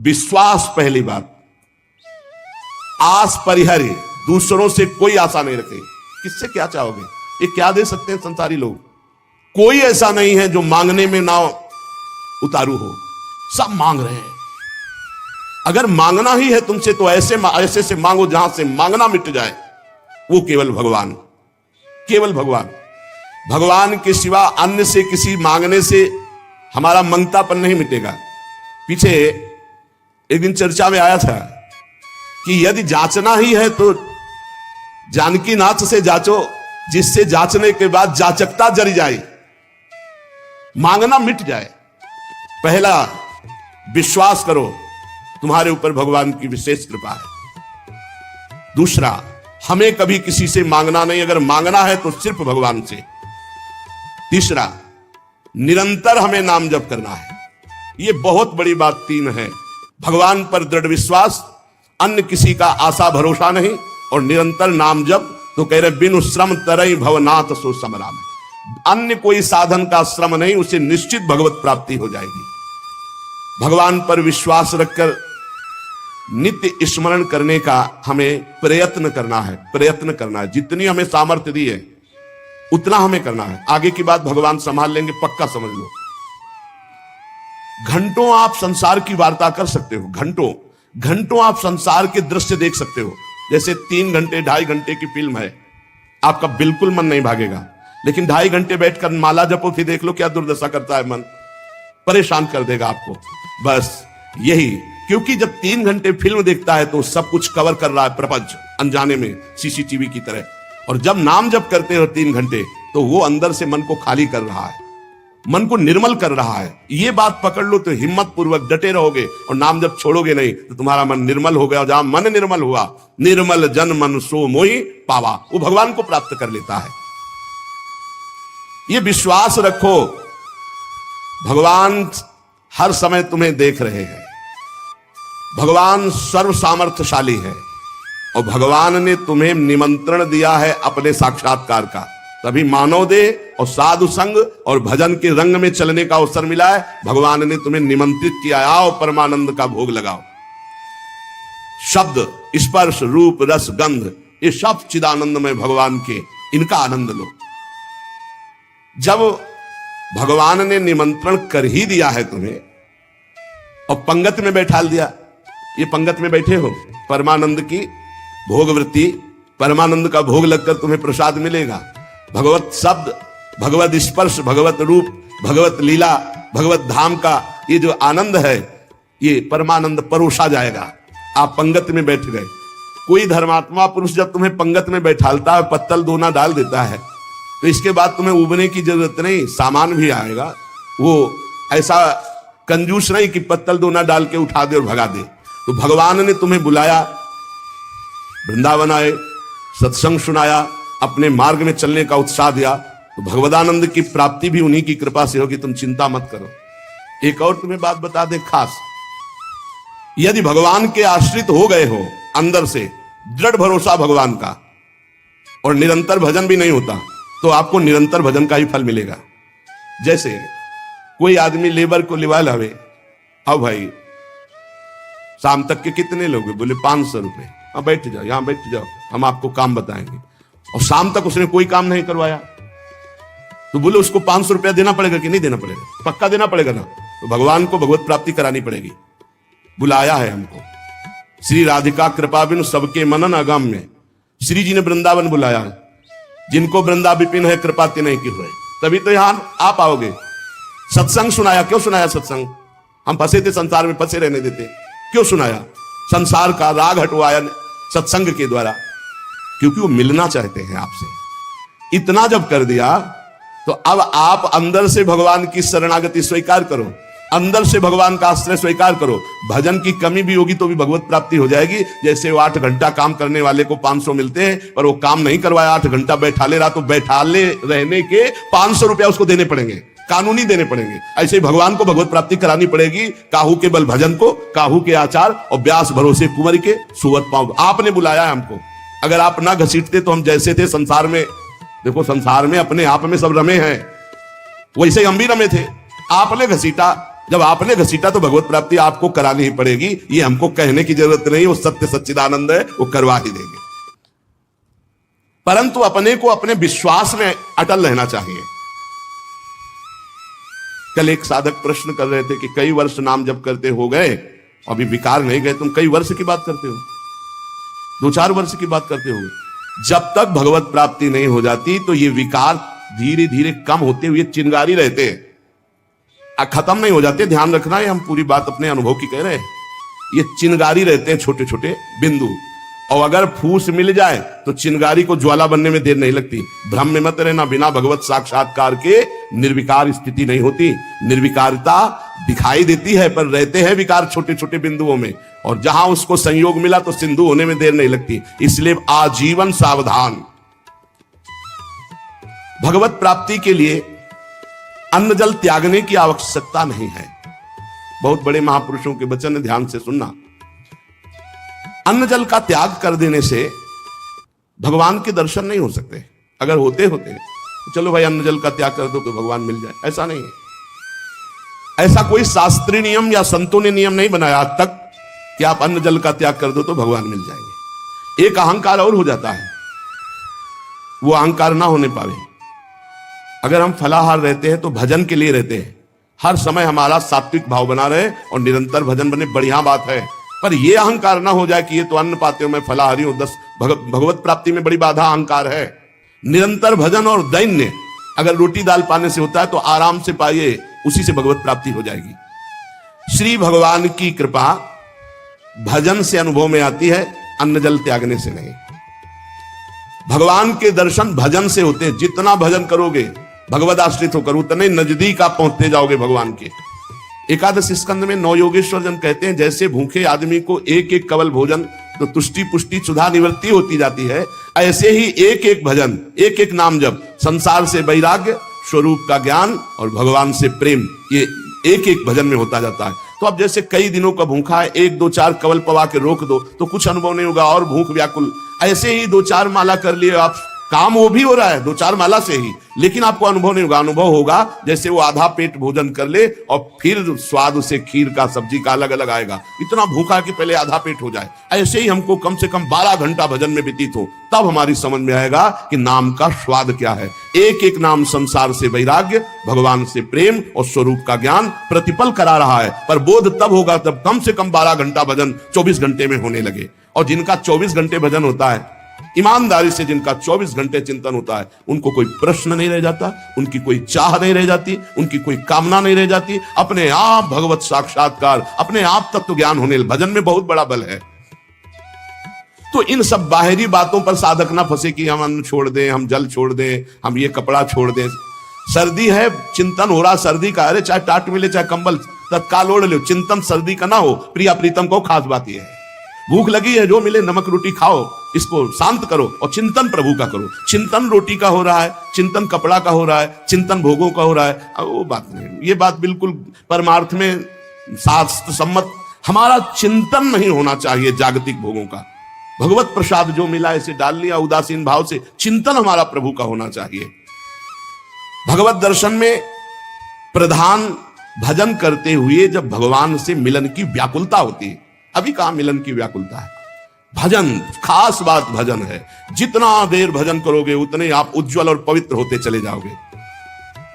विश्वास पहली बात। आस परिहर्य, दूसरों से कोई आशा नहीं रखे। किससे क्या चाहोगे? ये क्या दे सकते हैं संसारी लोग? कोई ऐसा नहीं है जो मांगने में ना उतारू हो, सब मांग रहे हैं। अगर मांगना ही है तुमसे तो ऐसे से मांगो जहां से मांगना मिट जाए, वो केवल भगवान, केवल भगवान। भगवान के सिवा अन्य से किसी मांगने से हमारा मंगतापन नहीं मिटेगा। पीछे एक दिन चर्चा में आया था कि यदि जांचना ही है तो जानकी नाथ से जांचो, जिससे जांचने के बाद जाचकता जरी जाए, मांगना मिट जाए। पहला, विश्वास करो तुम्हारे ऊपर भगवान की विशेष कृपा है। दूसरा, हमें कभी किसी से मांगना नहीं, अगर मांगना है तो सिर्फ भगवान से। तीसरा, निरंतर हमें नाम जप करना है। यह बहुत बड़ी बात तीन है। भगवान पर दृढ़ विश्वास, अन्य किसी का आशा भरोसा नहीं, और निरंतर नाम जप। तो कह रहे बिनु श्रम तरई भवनाथ सो समराम। अन्य कोई साधन का श्रम नहीं, उसे निश्चित भगवत प्राप्ति हो जाएगी। भगवान पर विश्वास रखकर नित्य स्मरण करने का हमें प्रयत्न करना है, प्रयत्न करना है। जितनी हमें सामर्थ्य दी है उतना हमें करना है। आगे की बात भगवान संभाल लेंगे, पक्का समझ लो। घंटों आप संसार की वार्ता कर सकते हो, घंटों घंटों आप संसार के दृश्य देख सकते हो। जैसे 3 घंटे 2.5 घंटे की फिल्म है, आपका बिल्कुल मन नहीं भागेगा। लेकिन 2.5 घंटे बैठकर माला जपो, फिर देख लो क्या दुर्दशा करता है मन, परेशान कर देगा आपको। बस यही, क्योंकि जब 3 घंटे फिल्म देखता है तो सब कुछ कवर कर रहा है प्रपंच, अनजाने में सीसीटीवी की तरह। और जब नाम जप करते हो 3 घंटे, तो वो अंदर से मन को खाली कर रहा है, मन को निर्मल कर रहा है। ये बात पकड़ लो तो हिम्मत पूर्वक डटे रहोगे, और नाम जब छोड़ोगे नहीं तो तुम्हारा मन निर्मल हो गया। और जहां मन निर्मल हुआ, निर्मल जन मन सो मोहि पावा, वो भगवान को प्राप्त कर लेता है। ये विश्वास रखो, भगवान हर समय तुम्हें देख रहे हैं। भगवान सर्व सामर्थ्यशाली है, और भगवान ने तुम्हें निमंत्रण दिया है अपने साक्षात्कार का। तभी मानव देह और साधु संग और भजन के रंग में चलने का अवसर मिला है। भगवान ने तुम्हें निमंत्रित किया, आओ परमानंद का भोग लगाओ। शब्द, स्पर्श, रूप, रस, गंध, ये सब चिदानंद में भगवान के, इनका आनंद लो। जब भगवान ने निमंत्रण कर ही दिया है तुम्हें और पंगत में बैठा दिया, ये पंगत में बैठे हो, परमानंद की भोग वृत्ति, परमानंद का भोग लगकर तुम्हें प्रसाद मिलेगा। भगवत शब्द, भगवत स्पर्श, भगवत रूप, भगवत लीला, भगवत धाम का ये जो आनंद है, ये परमानंद परोसा जाएगा। आप पंगत में बैठ गए। कोई धर्मात्मा पुरुष जब तुम्हें पंगत में बैठालता है, पत्तल दोना डाल देता है, तो इसके बाद तुम्हें उबने की जरूरत नहीं, सामान भी आएगा। वो ऐसा कंजूस नहीं कि पत्तल दोना डाल के उठा दे और भगा दे। तो भगवान ने तुम्हें बुलाया, वृंदावन आए, सत्संग सुनाया, अपने मार्ग में चलने का उत्साह दिया, तो भगवदानंद की प्राप्ति भी उन्हीं की कृपा से होगी। तुम चिंता मत करो। एक और तुम्हें बात बता दे खास, यदि भगवान के आश्रित हो गए हो, अंदर से दृढ़ भरोसा भगवान का, और निरंतर भजन भी नहीं होता, तो आपको निरंतर भजन का ही फल मिलेगा। जैसे कोई आदमी लेबर को लिवा लावे, अब भाई शाम तक के कितने लोग? बोले 500 रुपए। हाँ बैठ जाओ, यहां बैठ जाओ, हम आपको काम बताएंगे। और शाम तक उसने कोई काम नहीं करवाया, तो बोले उसको 500 रुपया देना पड़ेगा कि नहीं देना पड़ेगा? पक्का देना पड़ेगा ना। तो भगवान को भगवत प्राप्ति करानी पड़ेगी। बुलाया है हमको, श्री राधिका कृपा बिनु सबके मनन अगम में श्री जी ने वृंदावन बुलाया है। जिनको वृंदा विपिन है कृपा ते नहीं की हुए, तभी तो यहां आप आओगे। सत्संग सुनाया, क्यों सुनाया सत्संग? हम फंसे थे संसार में, फंसे रहने देते, क्यों सुनाया? संसार का राग हटवाया सत्संग के द्वारा, क्योंकि वो मिलना चाहते हैं आपसे। इतना जब कर दिया तो अब आप अंदर से भगवान की शरणागति स्वीकार करो, अंदर से भगवान का आश्रय स्वीकार करो। भजन की कमी भी होगी तो भी भगवत प्राप्ति हो जाएगी। जैसे वो 8 घंटा काम करने वाले को 500 मिलते हैं, पर वो काम नहीं करवाया, 8 घंटा बैठाले रहा, तो बैठाले रहने के 500 रुपया उसको देने पड़ेंगे, कानूनी देने पड़ेंगे। ऐसे ही भगवान को भगवत प्राप्ति करानी पड़ेगी। काहू के बल भजन को, काहू के आचार, और व्यास भरोसे कुंवर के सुवत पाँव। आपने बुलाया है हमको, अगर आप ना घसीटते तो हम जैसे थे संसार में, देखो संसार में अपने आप में सब रमे हैं, वैसे हम भी रमे थे। आपने घसीटा जब आपने घसीटा तो भगवत प्राप्ति आपको करानी ही पड़ेगी, ये हमको कहने की जरूरत नहीं, वो सत्य सच्चिदानंद है, वो करवा ही देंगे। परंतु अपने को अपने विश्वास में अटल रहना चाहिए। कल एक साधक प्रश्न कर रहे थे कि कई वर्ष नाम जप करते हो गए, अभी विकार नहीं गए, तुम कई वर्ष की बात करते हो, 2-4 वर्ष की बात करते हो। जब तक भगवत प्राप्ति नहीं हो जाती तो ये विकार धीरे धीरे कम होते हुए चिंगारी रहते हैं, खत्म नहीं हो जाते। ध्यान रखना है, हम पूरी बात अपने अनुभव की कह रहे हैं। ये चिंगारी रहते हैं, छोटे छोटे बिंदु, और अगर फूस मिल जाए तो चिंगारी को ज्वाला बनने में देर नहीं लगती। भ्रम में मत रहना, बिना भगवत साक्षात्कार के निर्विकार स्थिति नहीं होती। निर्विकारता दिखाई देती है पर रहते हैं विकार छोटे छोटे बिंदुओं में, और जहां उसको संयोग मिला तो सिंधु होने में देर नहीं लगती। इसलिए आजीवन सावधान। भगवत प्राप्ति के लिए अन्न जल त्यागने की आवश्यकता नहीं है। बहुत बड़े महापुरुषों के वचन है, ध्यान से सुनना। अन्न जल का त्याग कर देने से भगवान के दर्शन नहीं हो सकते। अगर होते तो चलो भाई अन्न जल का त्याग कर दो तो भगवान मिल जाए, ऐसा नहीं है। ऐसा कोई शास्त्रीय नियम या संतों ने नियम नहीं बनाया आज तक कि आप अन्न जल का त्याग कर दो तो भगवान मिल जाएंगे। एक अहंकार और हो जाता है, वो अहंकार ना होने पावे। अगर हम फलाहार रहते हैं तो भजन के लिए रहते हैं, हर समय हमारा सात्विक भाव बना रहे और निरंतर भजन बने, बढ़िया बात है। पर यह अहंकार ना हो जाए कि ये तो अन्न पाते हो, मैं फलाहारी हूं, 10 भगवत प्राप्ति में बड़ी बाधा अहंकार है। निरंतर भजन और दैन्य, अगर रोटी दाल पाने से होता है तो आराम से पाइए, उसी से भगवत प्राप्ति हो जाएगी। श्री भगवान की कृपा भजन से अनुभव में आती है, अन्न जल त्यागने से नहीं। भगवान के दर्शन भजन से होते हैं। जितना भजन करोगे, भगवद आश्रित होकर, उतने नजदीक आप पहुंचते जाओगे भगवान के। एकादश स्कंद में 9 योगेश्वर जन कहते हैं, जैसे भूखे आदमी को एक एक कवल भोजन तो तुष्टि पुष्टि सुधा निवृत्ति होती जाती है, ऐसे ही एक एक भजन, एक एक नाम जप, संसार से वैराग्य, स्वरूप का ज्ञान और भगवान से प्रेम, ये एक एक भजन में होता जाता है। तो अब जैसे कई दिनों का भूखा है, 1-2-4 कवल पवा के रोक दो तो कुछ अनुभव नहीं होगा और भूख व्याकुल। ऐसे ही 2-4 माला कर लिए आप, काम वो भी हो रहा है 2-4 माला से ही, लेकिन आपको अनुभव नहीं होगा। अनुभव होगा जैसे वो आधा पेट भोजन कर ले और फिर स्वाद उसे खीर का सब्जी का अलग अलग आएगा, इतना भूखा कि पहले आधा पेट हो जाए। ऐसे ही हमको कम से कम 12 घंटा भजन में व्यतीत हो, तब हमारी समझ में आएगा कि नाम का स्वाद क्या है। एक एक नाम संसार से वैराग्य, भगवान से प्रेम और स्वरूप का ज्ञान प्रतिपल करा रहा है। पर बोध तब होगा तब कम से कम 12 घंटा भजन 24 घंटे में होने लगे। और जिनका 24 घंटे भजन होता है, ईमानदारी से जिनका 24 घंटे चिंतन होता है, उनको कोई प्रश्न नहीं रह जाता, उनकी कोई चाह नहीं रह जाती, उनकी कोई कामना नहीं रह जाती। अपने आप भगवत साक्षात्कार, अपने आप तत्व ज्ञान होने, भजन में बहुत बड़ा बल है। तो इन सब बाहरी बातों पर साधक ना फंसे कि हम अन्न छोड़ दें, हम जल छोड़ दें, हम ये कपड़ा छोड़ दें। सर्दी है, चिंतन हो रहा सर्दी का, अरे चाहे टाट मिले चाहे कंबल तत्काल ओढ़ लो, चिंतन सर्दी का ना हो। प्रिया प्रीतम को खास बात यह है, भूख लगी है जो मिले नमक रोटी खाओ, इसको शांत करो और चिंतन प्रभु का करो। चिंतन रोटी का हो रहा है, चिंतन कपड़ा का हो रहा है, चिंतन भोगों का हो रहा है, वो बात नहीं। ये बात बिल्कुल परमार्थ में शास्त्र सम्मत, हमारा चिंतन नहीं होना चाहिए जागतिक भोगों का। भगवत प्रसाद जो मिला इसे डाल लिया उदासीन भाव से, चिंतन हमारा प्रभु का होना चाहिए। भगवत दर्शन में प्रधान भजन करते हुए जब भगवान से मिलन की व्याकुलता होती है, अभी कहां मिलन की व्याकुलता है। भजन, खास बात भजन है। जितना देर भजन करोगे उतने आप उज्जवल और पवित्र होते चले जाओगे।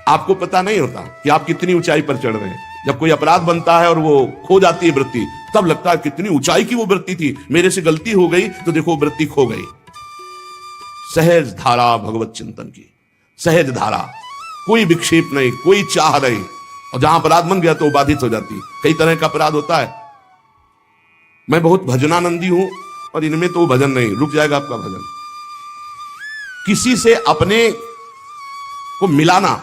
आपको पता नहीं होता कि आप कितनी ऊंचाई पर चढ़ रहे हैं। जब कोई अपराध बनता है और वो खो जाती है वृत्ति, तब लगता है कितनी ऊंचाई की वो वृत्ति थी, मेरे से गलती हो गई तो देखो वृत्ति खो गई। सहज धारा भगवत चिंतन की, सहज धारा, कोई विक्षेप नहीं, कोई चाह नहीं। और जहां अपराध बन गया तो बाधित हो जाती है। कई तरह का अपराध होता है। मैं बहुत भजनानंदी हूं और इनमें तो भजन नहीं, रुक जाएगा आपका भजन। किसी से अपने को मिलाना,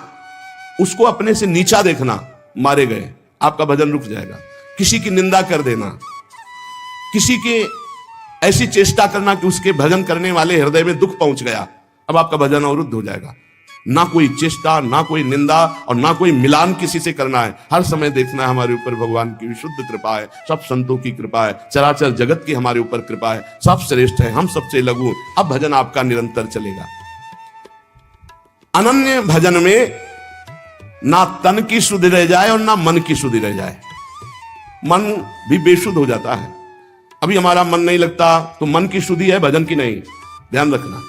उसको अपने से नीचा देखना, मारे गए, आपका भजन रुक जाएगा। किसी की निंदा कर देना, किसी के ऐसी चेष्टा करना कि उसके भजन करने वाले हृदय में दुख पहुंच गया, अब आपका भजन अवरुद्ध हो जाएगा। ना कोई चेष्टा, ना कोई निंदा और ना कोई मिलान किसी से करना है। हर समय देखना है हमारे ऊपर भगवान की विशुद्ध कृपा है, सब संतों की कृपा है, चराचर जगत की हमारे ऊपर कृपा है, सब श्रेष्ठ है, हम सबसे लघु। अब भजन आपका निरंतर चलेगा। अनन्य भजन में ना तन की शुद्धि रह जाए और ना मन की शुद्धि रह जाए। मन भी बेशुद्ध हो जाता है। अभी हमारा मन नहीं लगता तो मन की शुद्धि है, भजन की नहीं, ध्यान रखना।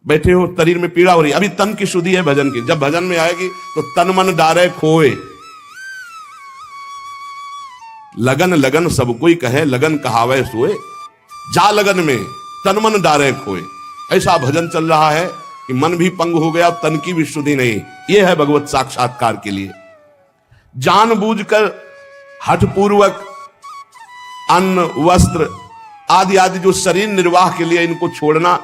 बैठे हो, शरीर में पीड़ा हो रही है, अभी तन की शुद्धि है, भजन की। जब भजन में आएगी तो तन मन डारे खोए, लगन लगन सब कोई कहे, लगन कहावे सोए, जा लगन में तन मन डारे खोए। ऐसा भजन चल रहा है कि मन भी पंग हो गया, तन की भी शुद्धि नहीं। यह है भगवत साक्षात्कार के लिए। जानबूझकर हठपूर्वक अन्न वस्त्र आदि आदि जो शरीर निर्वाह के लिए इनको छोड़ना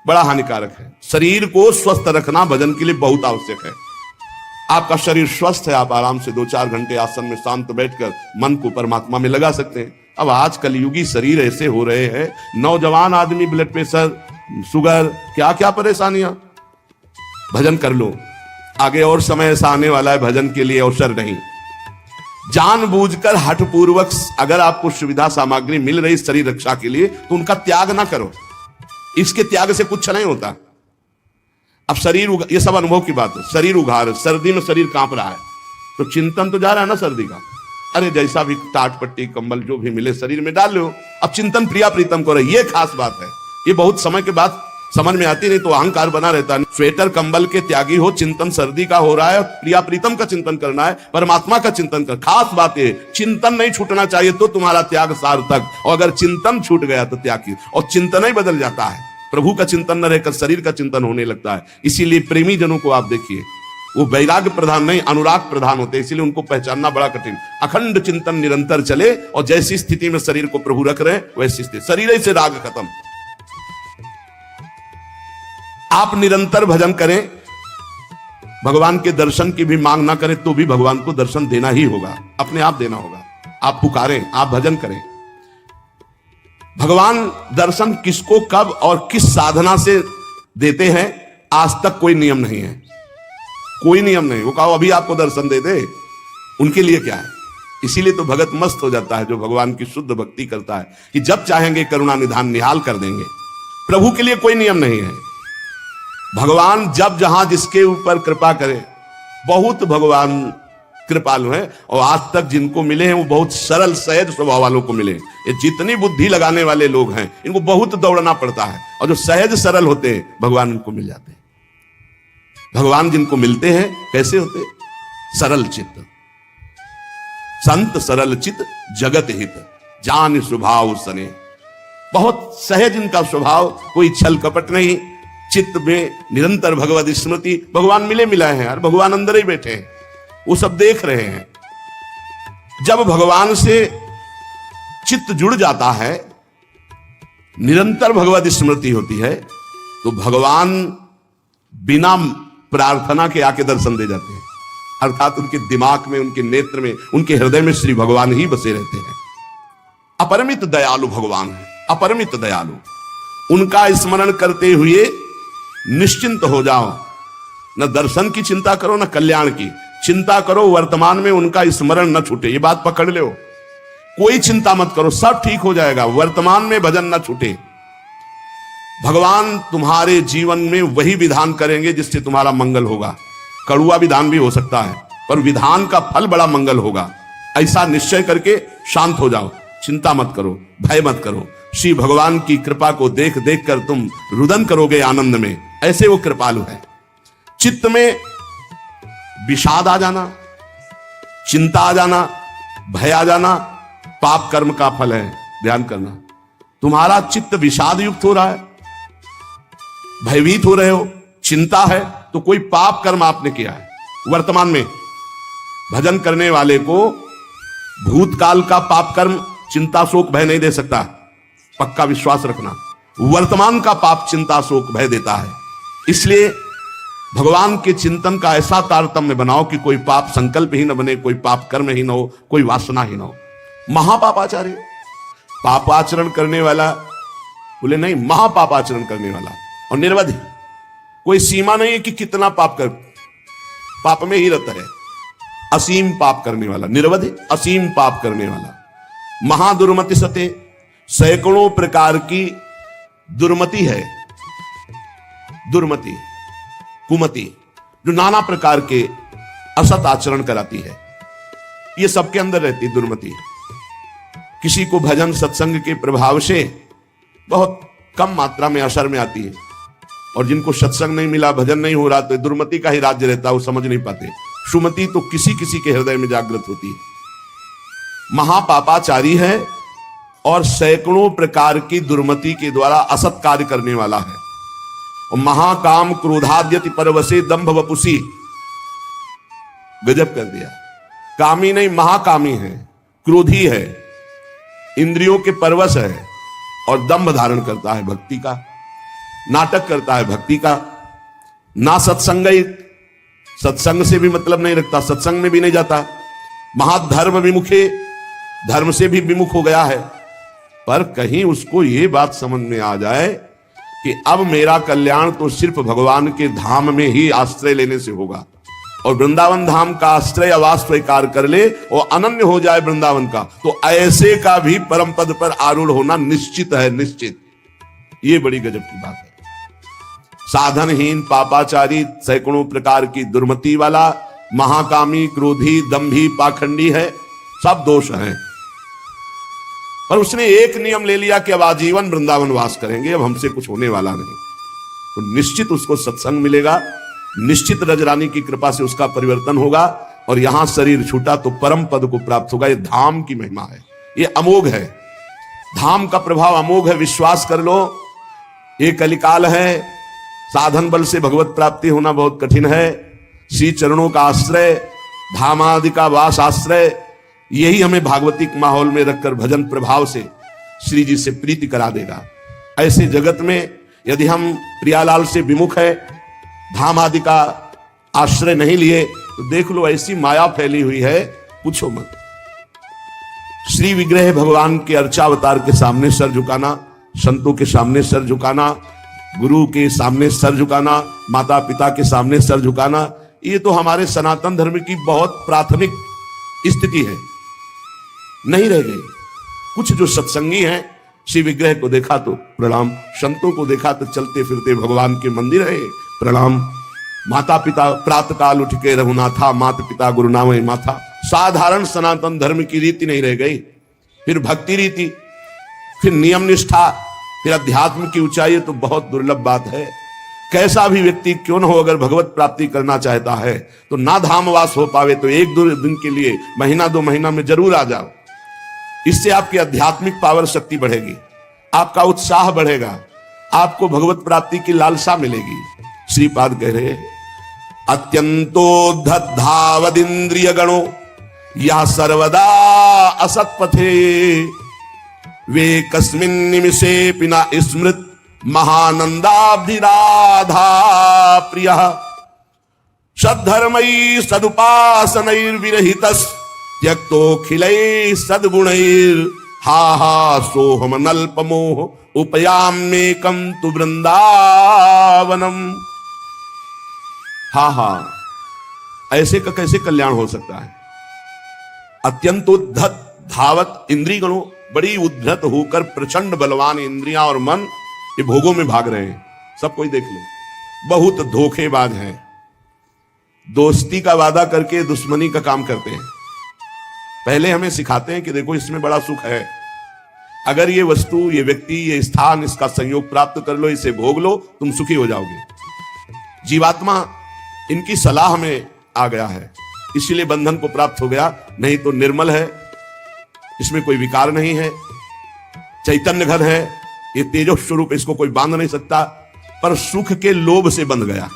बड़ा हानिकारक है। शरीर को स्वस्थ रखना भजन के लिए बहुत आवश्यक है। आपका शरीर स्वस्थ है, आप आराम से 2-4 घंटे आसन में शांत बैठकर मन को परमात्मा में लगा सकते हैं। अब आज कलयुगी शरीर ऐसे हो रहे हैं, नौजवान आदमी ब्लड प्रेशर, शुगर, क्या क्या परेशानियां। भजन कर लो, आगे और समय ऐसा आने वाला है भजन के लिए अवसर नहीं। जानबूझकर हठपूर्वक अगर आपको सुविधा सामग्री मिल रही शरीर रक्षा के लिए तो उनका त्याग ना करो। इसके त्याग से कुछ नहीं होता। अब शरीर, ये सब अनुभव की बात है। शरीर उघार, सर्दी में शरीर कांप रहा है तो चिंतन तो जा रहा है ना सर्दी का। अरे जैसा भी टाट पट्टी कंबल जो भी मिले शरीर में डाल लो। अब चिंतन प्रिया प्रीतम करो, ये खास बात है। ये बहुत समय के बाद समझ में आती, नहीं तो अहंकार बना रहता है। स्वेटर कंबल के त्यागी हो, चिंतन सर्दी का हो रहा है, प्रिया प्रीतम का चिंतन करना है, परमात्मा का चिंतन कर। खास बात है, चिंतन नहीं छूटना चाहिए तो तुम्हारा त्याग सार्थक। और अगर चिंतन छूट गया तो त्याग की, और चिंतन ही बदल जाता है। प्रभु का चिंतन न रहकर शरीर का चिंतन होने लगता है। इसीलिए प्रेमी जनों को आप देखिए, वो वैराग्य प्रधान नहीं, अनुराग प्रधान होते हैं, इसीलिए उनको पहचानना बड़ा कठिन। अखंड चिंतन निरंतर चले और जैसी स्थिति में शरीर को प्रभु रख रहे वैसी स्थिति, शरीर से राग खत्म। आप निरंतर भजन करें, भगवान के दर्शन की भी मांग ना करें तो भी भगवान को दर्शन देना ही होगा, अपने आप देना होगा। आप पुकारें, आप भजन करें। भगवान दर्शन किसको कब और किस साधना से देते हैं आज तक कोई नियम नहीं है, कोई नियम नहीं। वो कहो अभी आपको दर्शन दे दे, उनके लिए क्या है। इसीलिए तो भगत मस्त हो जाता है जो भगवान की शुद्ध भक्ति करता है कि जब चाहेंगे करुणा निधान निहाल कर देंगे। प्रभु के लिए कोई नियम नहीं है। भगवान जब जहां जिसके ऊपर कृपा करे, बहुत भगवान कृपालु हैं और आज तक जिनको मिले हैं वो बहुत सरल सहज स्वभाव वालों को मिले। ये जितनी बुद्धि लगाने वाले लोग हैं इनको बहुत दौड़ना पड़ता है, और जो सहज सरल होते हैं भगवान उनको मिल जाते हैं। भगवान जिनको मिलते हैं कैसे होते? सरल चित्त, संत सरल चित्त जगत हित, जान स्वभाव सने। बहुत सहज इनका स्वभाव, कोई छल कपट नहीं, चित्त में निरंतर भगवत स्मृति। भगवान मिले मिलाए हैं यार, भगवान अंदर ही बैठे हैं, वो सब देख रहे हैं। जब भगवान से चित्त जुड़ जाता है, निरंतर भगवत स्मृति होती है, तो भगवान बिना प्रार्थना के आके दर्शन दे जाते हैं। अर्थात उनके दिमाग में, उनके नेत्र में, उनके हृदय में श्री भगवान ही बसे रहते हैं। अपरिमित दयालु भगवान है, अपरिमित दयालु। उनका स्मरण करते हुए निश्चिंत हो जाओ। न दर्शन की चिंता करो, न कल्याण की चिंता करो। वर्तमान में उनका स्मरण न छूटे, ये बात पकड़ लो। कोई चिंता मत करो, सब ठीक हो जाएगा। वर्तमान में भजन न छूटे। भगवान तुम्हारे जीवन में वही विधान करेंगे जिससे तुम्हारा मंगल होगा। कड़ुआ विधान भी हो सकता है, पर विधान का फल बड़ा मंगल होगा। ऐसा निश्चय करके शांत हो जाओ, चिंता मत करो, भय मत करो। श्री भगवान की कृपा को देख देख कर तुम रुदन करोगे आनंद में, ऐसे वो कृपालु है। चित्त में विषाद आ जाना, चिंता आ जाना, भय आ जाना, पाप कर्म का फल है। ध्यान करना, तुम्हारा चित्त विषाद युक्त हो रहा है, भयभीत हो रहे हो, चिंता है, तो कोई पाप कर्म आपने किया है। वर्तमान में भजन करने वाले को भूतकाल का पाप कर्म चिंता शोक भय नहीं दे सकता, पक्का विश्वास रखना। वर्तमान का पाप चिंता शोक भय देता है। इसलिए भगवान के चिंतन का ऐसा तारतम्य बनाओ कि कोई पाप संकल्प ही न बने, कोई पाप कर्म ही न हो, कोई वासना ही न हो। महापापाचार्य, पापाचरण करने वाला बोले नहीं, महापापाचरण करने वाला और निर्वधि। कोई सीमा नहीं है कि कितना पाप कर, पाप में ही रहता है। असीम पाप करने वाला, निर्वधि असीम पाप करने वाला। महादुर्मति सते, सैकड़ों प्रकार की दुर्मति है। दुर्मति, कुमति, जो नाना प्रकार के असत आचरण कराती है। ये सबके अंदर रहती दुर्मति। किसी को भजन सत्संग के प्रभाव से बहुत कम मात्रा में असर में आती है, और जिनको सत्संग नहीं मिला, भजन नहीं हो रहा, तो दुर्मति का ही राज्य रहता है, वो समझ नहीं पाते। सुमति तो किसी किसी के हृदय में जागृत होती है। महापापाचारी है और सैकड़ों प्रकार की दुर्मति के द्वारा असत कार्य करने वाला है। और महाकाम क्रोधाद्यति परवसे दंभ वपुसी, गजब कर दिया। कामी नहीं, महाकामी है, क्रोधी है, इंद्रियों के परवश है, और दंभ धारण करता है भक्ति का, नाटक करता है भक्ति का। ना सत्संग से भी मतलब नहीं रखता, सत्संग में भी नहीं जाता। महाधर्म विमुखे, धर्म से भी विमुख हो गया है। पर कहीं उसको ये बात समझ में आ जाए कि अब मेरा कल्याण तो सिर्फ भगवान के धाम में ही आश्रय लेने से होगा, और वृंदावन धाम का आश्रय आवास स्वीकार कर ले और अनन्य हो जाए वृंदावन का, तो ऐसे का भी परम पद पर आरूढ़ होना निश्चित है, निश्चित। ये बड़ी गजब की बात है। साधनहीन, पापाचारी, सैकड़ों प्रकार की दुर्मति वाला, महाकामी, क्रोधी, दंभी, पाखंडी है, सब दोष हैं। पर उसने एक नियम ले लिया कि अब आजीवन वृंदावन वास करेंगे, अब हमसे कुछ होने वाला नहीं। तो निश्चित उसको सत्संग मिलेगा, निश्चित रजरानी की कृपा से उसका परिवर्तन होगा, और यहां शरीर छूटा तो परम पद को प्राप्त होगा। ये धाम की महिमा है, ये अमोघ है। धाम का प्रभाव अमोघ है, विश्वास कर लो। ये कलिकाल है, साधन बल से भगवत प्राप्ति होना बहुत कठिन है। श्री चरणों का आश्रय, धामादि का वास आश्रय, यही हमें भागवतिक माहौल में रखकर भजन प्रभाव से श्री जी से प्रीति करा देगा। ऐसे जगत में यदि हम प्रियालाल से विमुख है, धाम आदि का आश्रय नहीं लिए, तो देख लो ऐसी माया फैली हुई है, पूछो मत। श्री विग्रह भगवान के अर्चावतार के सामने सर झुकाना, संतों के सामने सर झुकाना, गुरु के सामने सर झुकाना, माता पिता के सामने सर झुकाना, ये तो हमारे सनातन धर्म की बहुत प्राथमिक स्थिति है, नहीं रह गई। कुछ जो सत्संगी हैं, श्री विग्रह को देखा तो प्रणाम, संतों को देखा तो चलते फिरते भगवान के मंदिर है प्रणाम, माता पिता प्रातः काल उठ के रघुनाथा, माता पिता गुरु नामय माथा। साधारण सनातन धर्म की रीति नहीं रह गई। फिर भक्ति रीति, फिर नियम निष्ठा, फिर अध्यात्म की ऊंचाई, तो बहुत दुर्लभ बात है। कैसा भी व्यक्ति क्यों न हो, अगर भगवत प्राप्ति करना चाहता है तो ना धामवास हो पावे तो एक दो दिन के लिए, महीना दो महीना में जरूर आ जाओ। इससे आपकी आध्यात्मिक पावर शक्ति बढ़ेगी, आपका उत्साह बढ़ेगा, आपको भगवत प्राप्ति की लालसा मिलेगी। श्रीपाद कह रहे अत्यंतोद्धतावदिंद्रिय गणो या सर्वदा असत्पथे वे कस्मिन् निमिषे पिना स्मृत महानंदाभिराधा प्रिय सद्धर्मैः सदुपासनैर्विरहितस् त्यक्तोऽखिलैः सद्गुणैर् हा हा सोहम नल्पमोह उपयाम्येकं तु वृंदावनम। हा हा, ऐसे का कैसे कल्याण हो सकता है। अत्यंत उद्धत धावत इंद्रिय गणों, बड़ी उद्धत होकर प्रचंड बलवान इंद्रियां और मन ये भोगों में भाग रहे हैं। सब कोई देख लो, बहुत धोखेबाज हैं, दोस्ती का वादा करके दुश्मनी का काम करते हैं। पहले हमें सिखाते हैं कि देखो इसमें बड़ा सुख है, अगर ये वस्तु, ये व्यक्ति, ये स्थान, इसका संयोग प्राप्त कर लो, इसे भोग लो, तुम सुखी हो जाओगे। जीवात्मा इनकी सलाह में आ गया है, इसीलिए बंधन को प्राप्त हो गया। नहीं तो निर्मल है, इसमें कोई विकार नहीं है, चैतन्य घर है, ये तेजो स्वरूप, इसको कोई बांध नहीं सकता। पर सुख के लोभ से बंध गया।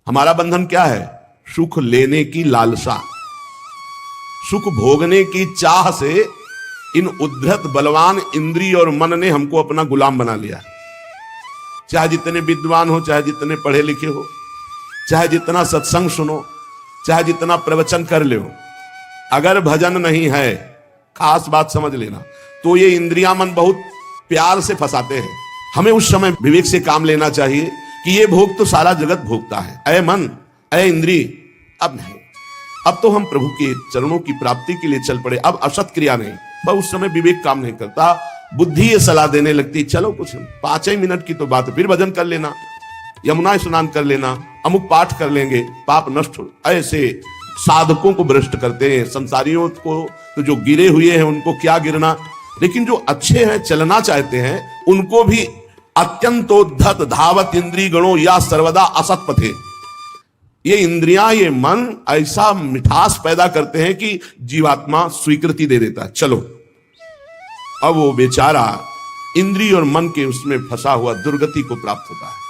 हमारा बंधन क्या है? सुख लेने की लालसा, सुख भोगने की चाह से इन उद्धत बलवान इंद्रिय और मन ने हमको अपना गुलाम बना लिया। चाहे जितने विद्वान हो, चाहे जितने पढ़े लिखे हो, चाहे जितना सत्संग सुनो, चाहे जितना प्रवचन कर ले, अगर भजन नहीं है, खास बात समझ लेना, तो ये इंद्रियां मन बहुत प्यार से फंसाते हैं। हमें उस समय विवेक से काम लेना चाहिए कि ये भोग तो सारा जगत भोगता है, ऐ मन, ऐ इंद्रिय, अब नहीं, अब तो हम प्रभु के चरणों की प्राप्ति के लिए चल पड़े, अब असत क्रिया नहीं। बस उस समय विवेक काम नहीं करता, बुद्धि ये सलाह देने लगती, चलो कुछ 5 ही मिनट की तो बात है, फिर भजन कर लेना, यमुना स्नान कर लेना, अमुक पाठ कर लेंगे पाप नष्ट हो, ऐसे साधकों को भ्रष्ट करते हैं। संसारियों को तो जो गिरे हुए हैं उनको क्या गिरना, लेकिन जो अच्छे हैं चलना चाहते हैं उनको भी अत्यंतोद्धत धावत इंद्रिय गणों या सर्वदा असत पथे। ये इंद्रियां ये मन ऐसा मिठास पैदा करते हैं कि जीवात्मा स्वीकृति दे देता है, चलो। अब वो बेचारा इंद्रिय और मन के उसमें फंसा हुआ दुर्गति को प्राप्त होता है।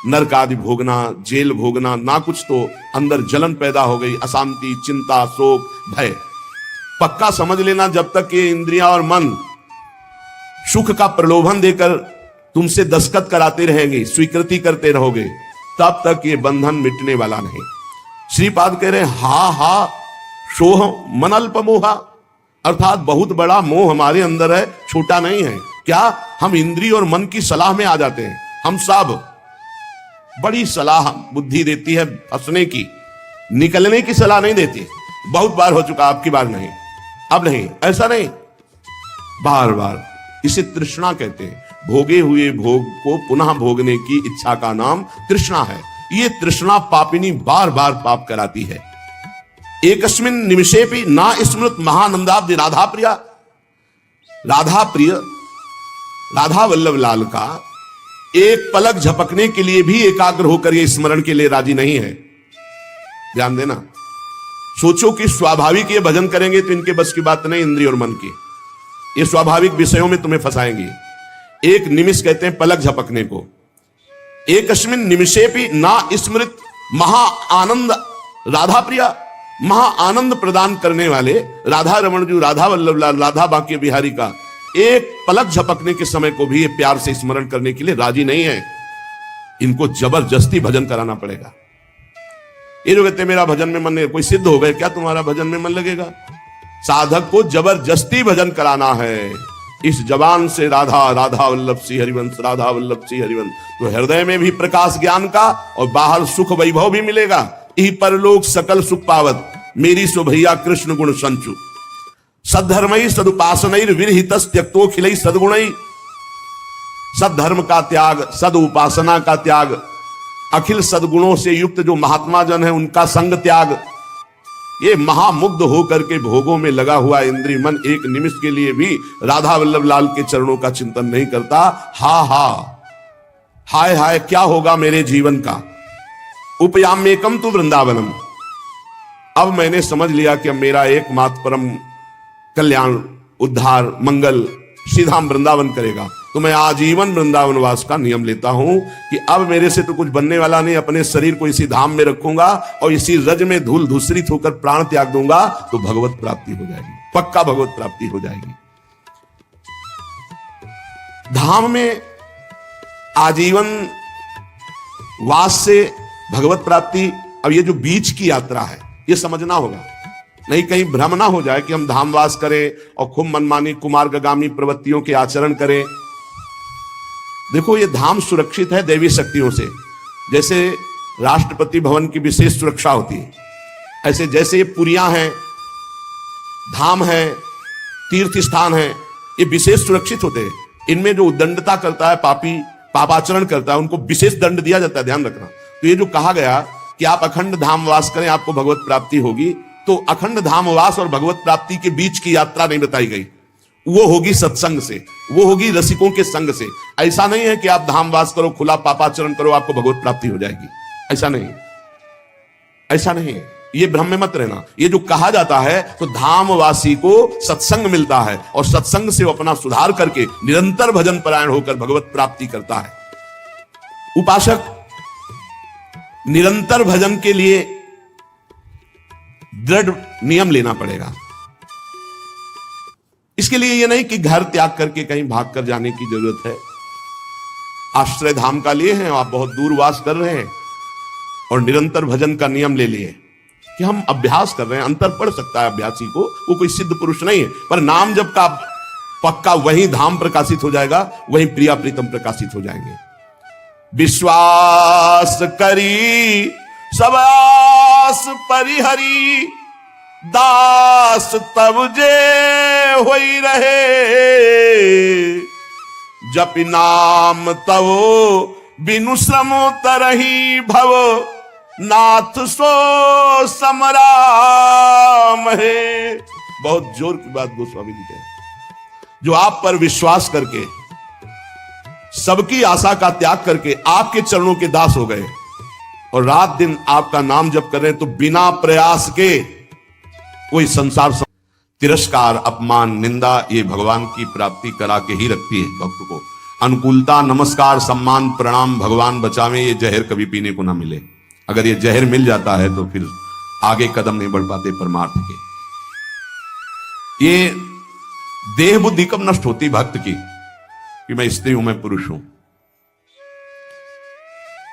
नरक आदि भोगना, जेल भोगना, ना कुछ तो अंदर जलन पैदा हो गई, अशांति, चिंता, शोक, भय। पक्का समझ लेना, जब तक ये इंद्रियां और मन सुख का प्रलोभन देकर तुमसे दस्तखत कराते रहेंगे, स्वीकृति करते रहोगे, तब तक ये बंधन मिटने वाला नहीं। श्रीपाद कह रहे हा हा सोह मन अल्प मोहा, अर्थात बहुत बड़ा मोह हमारे अंदर है, छोटा नहीं है। क्या हम इंद्रिय और मन की सलाह में आ जाते हैं? हम सब बड़ी सलाह बुद्धि देती है फंसने की, निकलने की सलाह नहीं देती। बहुत बार हो चुका, आपकी बार नहीं, अब नहीं, ऐसा नहीं, बार बार। इसे तृष्णा कहते हैं। भोगे हुए भोग को पुनः भोगने की इच्छा का नाम तृष्णा है। ये तृष्णा पापिनी बार बार पाप कराती है। एकस्मिन निमिषेपि ना स्मृत महानंदाब्दि राधा प्रिया, राधा प्रिय राधा वल्लभ लाल का एक पलक झपकने के लिए भी एकाग्र होकर ये स्मरण के लिए राजी नहीं है। ध्यान देना, सोचो कि स्वाभाविक ये भजन करेंगे तो इनके बस की बात नहीं, इंद्रिय और मन की, ये स्वाभाविक विषयों में तुम्हें फंसाएंगे। एक निमिष कहते हैं पलक झपकने को। एकस्मिन निमिषेपि ना स्मृत महा आनंद राधा प्रिया, महा आनंद प्रदान करने वाले राधा रमण जी, राधा वल्लभ लाल, राधा बांके बिहारी का एक पलक झपकने के समय को भी ये प्यार से स्मरण करने के लिए राजी नहीं है। इनको जबरदस्ती भजन कराना पड़ेगा। ये जो कहते हैं मेरा भजन में मन नहीं, कोई सिद्ध हो गए क्या तुम्हारा भजन में मन लगेगा? साधक को जबरदस्ती भजन कराना है। इस जबान से राधा राधा वल्लभ सी हरिवंश, राधा वल्लभ सी हरिवंश, तो हृदय में भी प्रकाश ज्ञान का और बाहर सुख वैभव भी मिलेगा। यही परलोक सकल सुख पावत, मेरी सो भैया कृष्ण गुण संचु। सद्धर्मई सदुपासनैर विरहित त्यक्तो खिलई सदगुणई। सद्धर्म का त्याग, सद उपासना का त्याग, अखिल सदगुणों से युक्त जो महात्मा जन है उनका संग त्याग, ये महामुग्ध होकर के भोगों में लगा हुआ इंद्रिय मन एक निमिष के लिए भी राधा वल्लभ लाल के चरणों का चिंतन नहीं करता। हा हा हाय हाय क्या होगा मेरे जीवन का। उपयाम्येकम तु वृंदावनम, अब मैंने समझ लिया कि अब मेरा एकमात्र परम कल्याण, उद्धार, मंगल श्रीधाम वृंदावन करेगा, तो मैं आजीवन वृंदावन वास का नियम लेता हूं कि अब मेरे से तो कुछ बनने वाला नहीं। अपने शरीर को इसी धाम में रखूंगा और इसी रज में धूल धूसरित होकर प्राण त्याग दूंगा, तो भगवत प्राप्ति हो जाएगी, पक्का भगवत प्राप्ति हो जाएगी। धाम में आजीवन वास से भगवत प्राप्ति। अब ये जो बीच की यात्रा है ये समझना होगा, नहीं कहीं भ्रम ना हो जाए कि हम धामवास करें और खूब मनमानी कुमार्गामी प्रवृत्तियों के आचरण करें। देखो ये धाम सुरक्षित है दैवी शक्तियों से, जैसे राष्ट्रपति भवन की विशेष सुरक्षा होती है, ऐसे जैसे ये पुरियां हैं, धाम है, तीर्थ स्थान है, ये विशेष सुरक्षित होते हैं। इनमें जो उद्दंडता करता है, पापी पापाचरण करता है, उनको विशेष दंड दिया जाता है, ध्यान रखना। तो ये जो कहा गया कि आप अखंड धामवास करें आपको भगवत प्राप्ति होगी, तो अखंड धामवास और भगवत प्राप्ति के बीच की यात्रा नहीं बताई गई। वो होगी सत्संग से, वो होगी रसिकों के संग से। ऐसा नहीं है कि आप धामवास करो, खुला पापाचरण करो, आपको भगवत प्राप्ति हो जाएगी, ऐसा नहीं, ऐसा नहीं है। ये भ्रम में मत रहना। ये जो कहा जाता है तो धामवासी को सत्संग मिलता है और सत्संग से वो अपना सुधार करके निरंतर भजन परायण होकर भगवत प्राप्ति करता है। उपासक निरंतर भजन के लिए दृढ़ नियम लेना पड़ेगा। इसके लिए यह नहीं कि घर त्याग करके कहीं भाग कर जाने की जरूरत है। आश्रय धाम का लिए हैं, आप बहुत दूर वास कर रहे हैं और निरंतर भजन का नियम ले लिए कि हम अभ्यास कर रहे हैं। अंतर पड़ सकता है अभ्यासी को, वो कोई सिद्ध पुरुष नहीं है, पर नाम जब का पक्का वही धाम प्रकाशित हो जाएगा, वही प्रिया प्रीतम प्रकाशित हो जाएंगे। विश्वास करी सब आस परिहरी, दास तब जे होई रहे, जपि नाम तवो बिनु श्रम तरही भव, नाथ सो समराम है। बहुत जोर की बात गोस्वामी जी कह रहे हैं। जो आप पर विश्वास करके सबकी आशा का त्याग करके आपके चरणों के दास हो गए और रात दिन आपका नाम जप कर रहे हैं, तो बिना प्रयास के कोई संसार तिरस्कार, अपमान, निंदा ये भगवान की प्राप्ति करा के ही रखती है भक्त को। अनुकूलता, नमस्कार, सम्मान, प्रणाम भगवान बचावे, ये जहर कभी पीने को ना मिले। अगर ये जहर मिल जाता है तो फिर आगे कदम नहीं बढ़ पाते परमार्थ के। ये देह बुद्धि कब नष्ट होती भक्त की कि मैं स्त्री हूं, मैं पुरुष हूं।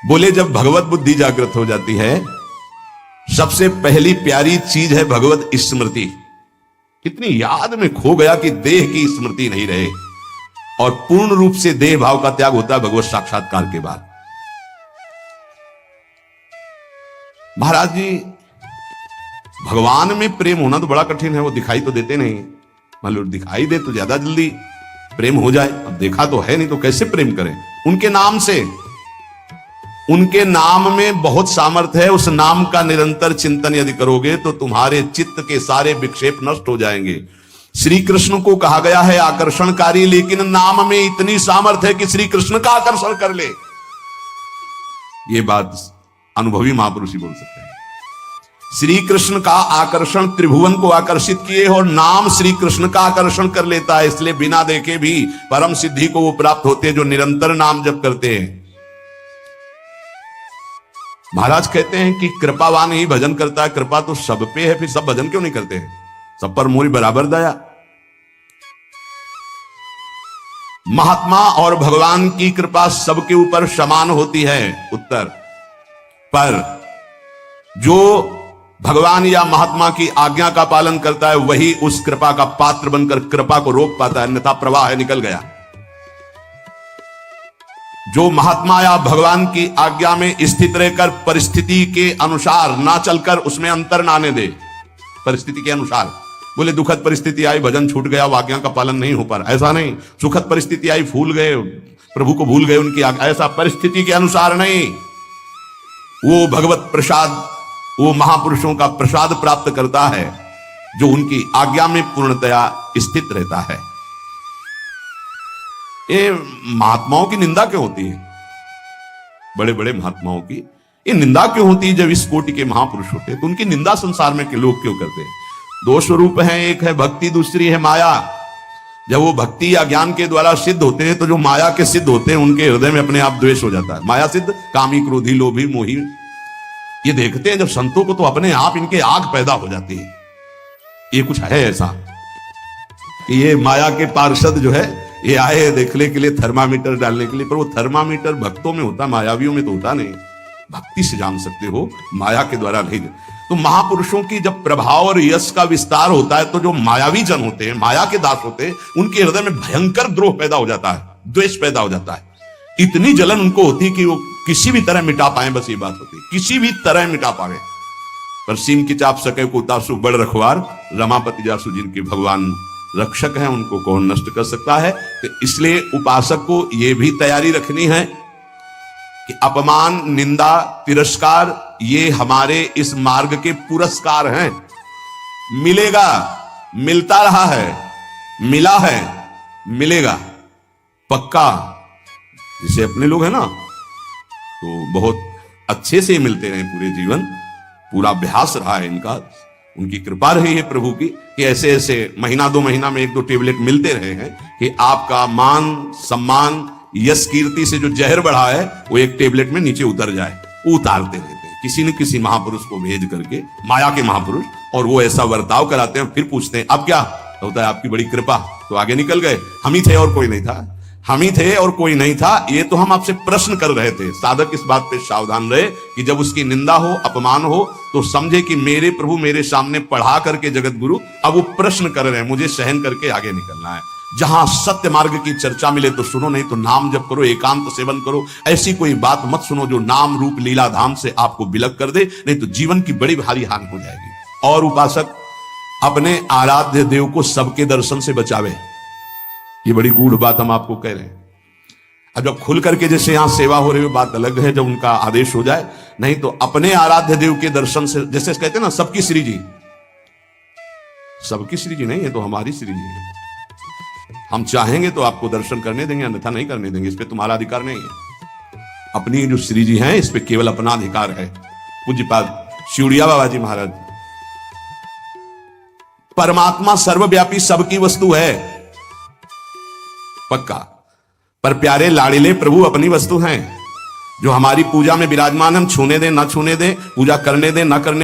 बोले जब भगवत बुद्धि जागृत हो जाती है, सबसे पहली प्यारी चीज है भगवत स्मृति। इतनी याद में खो गया कि देह की स्मृति नहीं रहे, और पूर्ण रूप से देह भाव का त्याग होता है भगवत साक्षात्कार के बाद। महाराज जी, भगवान में प्रेम होना तो बड़ा कठिन है, वो दिखाई तो देते नहीं। मान लो दिखाई दे तो ज्यादा जल्दी प्रेम हो जाए, अब देखा तो है नहीं तो कैसे प्रेम करें उनके नाम से। उनके नाम में बहुत सामर्थ्य है। उस नाम का निरंतर चिंतन यदि करोगे तो तुम्हारे चित्त के सारे विक्षेप नष्ट हो जाएंगे। श्री कृष्ण को कहा गया है आकर्षणकारी, लेकिन नाम में इतनी सामर्थ्य है कि श्री कृष्ण का आकर्षण कर ले। ये बात अनुभवी महापुरुष ही बोल सकते हैं। श्री कृष्ण का आकर्षण त्रिभुवन को आकर्षित किए और नाम श्री कृष्ण का आकर्षण कर लेता है। इसलिए बिना देखे भी परम सिद्धि को वो प्राप्त होते हैं जो निरंतर नाम जप करते हैं। महाराज कहते हैं कि कृपावान ही भजन करता है। कृपा तो सब पे है, फिर सब भजन क्यों नहीं करते हैं? सब पर मोरी बराबर दया। महात्मा और भगवान की कृपा सबके ऊपर समान होती है। उत्तर पर जो भगवान या महात्मा की आज्ञा का पालन करता है वही उस कृपा का पात्र बनकर कृपा को रोक पाता है, अन्यथा प्रवाह है निकल गया। जो महात्मा या भगवान की आज्ञा में स्थित रहकर परिस्थिति के अनुसार ना चलकर उसमें अंतर ना आने दे, परिस्थिति के अनुसार। बोले दुखद परिस्थिति आई, भजन छूट गया, आज्ञा का पालन नहीं हो पा रहा, ऐसा नहीं। सुखद परिस्थिति आई, फूल गए, प्रभु को भूल गए उनकी आज्ञा, ऐसा परिस्थिति के अनुसार नहीं। वो भगवत प्रसाद, वो महापुरुषों का प्रसाद प्राप्त करता है जो उनकी आज्ञा में पूर्णतया स्थित रहता है। ये महात्माओं की निंदा क्यों होती है? बड़े बड़े महात्माओं की ये निंदा क्यों होती है? जब इस कोटि के महापुरुष होते हैं तो उनकी निंदा संसार में के लोग क्यों करते हैं? दो स्वरूप हैं, एक है भक्ति, दूसरी है माया। जब वो भक्ति या ज्ञान के द्वारा सिद्ध होते हैं तो जो माया के सिद्ध होते हैं उनके हृदय में अपने आप द्वेष हो जाता है। माया सिद्ध कामी, क्रोधी, लोभी, मोही, ये देखते हैं जब संतों को तो अपने आप इनके आग पैदा हो जाती है। ये कुछ है ऐसा कि ये माया के पार्षद जो है ये आए देखने के लिए, थर्मामीटर डालने के लिए, पर वो थर्मामीटर भक्तों में होता, मायावियों में तो होता नहीं। भक्ति से जान सकते हो, माया के द्वारा नहीं। तो महापुरुषों की जब प्रभाव और यश का विस्तार होता है तो जो मायावी जन होते हैं, माया के दास होते हैं, उनके हृदय में भयंकर द्रोह पैदा हो जाता है, द्वेष पैदा हो जाता है। इतनी जलन उनको होती है कि वो किसी भी तरह मिटा पाए, बस ये बात होती है, किसी भी तरह मिटा पाए। पर सीम की चाप सके को उतासु बड़ रखवार, रमापति जासु जिनके भगवान रक्षक हैं, उनको कौन नष्ट कर सकता है। तो इसलिए उपासक को यह भी तैयारी रखनी है कि अपमान, निंदा, तिरस्कार ये हमारे इस मार्ग के पुरस्कार हैं। मिलेगा, मिलता रहा है, मिला है, मिलेगा पक्का। जैसे अपने लोग हैं ना, तो बहुत अच्छे से मिलते रहे पूरे जीवन, पूरा अभ्यास रहा है इनका, उनकी कृपा रही है प्रभु की कि ऐसे ऐसे महीना दो महीना में 1-2 टेबलेट मिलते रहे हैं कि आपका मान, सम्मान, यश, कीर्ति से जो जहर बढ़ा है वो एक टेबलेट में नीचे उतर जाए। वो उतारते रहते हैं किसी न किसी महापुरुष को भेज करके, माया के महापुरुष, और वो ऐसा वर्ताव कराते हैं। फिर पूछते हैं अब क्या होता है? आपकी बड़ी कृपा, तो आगे निकल गए। हम ही थे और कोई नहीं था, हम ही थे और कोई नहीं था। ये तो हम आपसे प्रश्न कर रहे थे। साधक इस बात पे सावधान रहे कि जब उसकी निंदा हो, अपमान हो, तो समझे कि मेरे प्रभु मेरे सामने पढ़ा करके जगत गुरु अब वो प्रश्न कर रहे हैं, मुझे सहन करके आगे निकलना है। जहां सत्य मार्ग की चर्चा मिले तो सुनो, नहीं तो नाम जप करो, एकांत सेवन करो। ऐसी कोई बात मत सुनो जो नाम रूप लीला धाम से आपको विलग कर दे, नहीं तो जीवन की बड़ी भारी हानि हो जाएगी। और उपासक अपने आराध्य देव को सबके दर्शन से बचावे। ये बड़ी गूढ़ बात हम आपको कह रहे हैं। अब जब खुल करके जैसे यहां सेवा हो रही है बात अलग है, जब उनका आदेश हो जाए, नहीं तो अपने आराध्य देव के दर्शन से, जैसे कहते हैं ना सबकी श्री जी, सबकी श्री जी नहीं है तो हमारी श्री जी है। हम चाहेंगे तो आपको दर्शन करने देंगे, अन्यथा नहीं करने देंगे, इस पे तुम्हारा अधिकार नहीं है। अपनी जो श्री जी हैं इस पे केवल अपना अधिकार है। पूज्यपाद शिवड़िया बाबा जी महाराज, परमात्मा सर्वव्यापी सबकी वस्तु है पक्का, पर प्यारे लाड़िले प्रभु अपनी वस्तु हैं, जो हमारी पूजा में विराजमान, हम छूने दें ना छूने दें, पूजा करने दें ना करने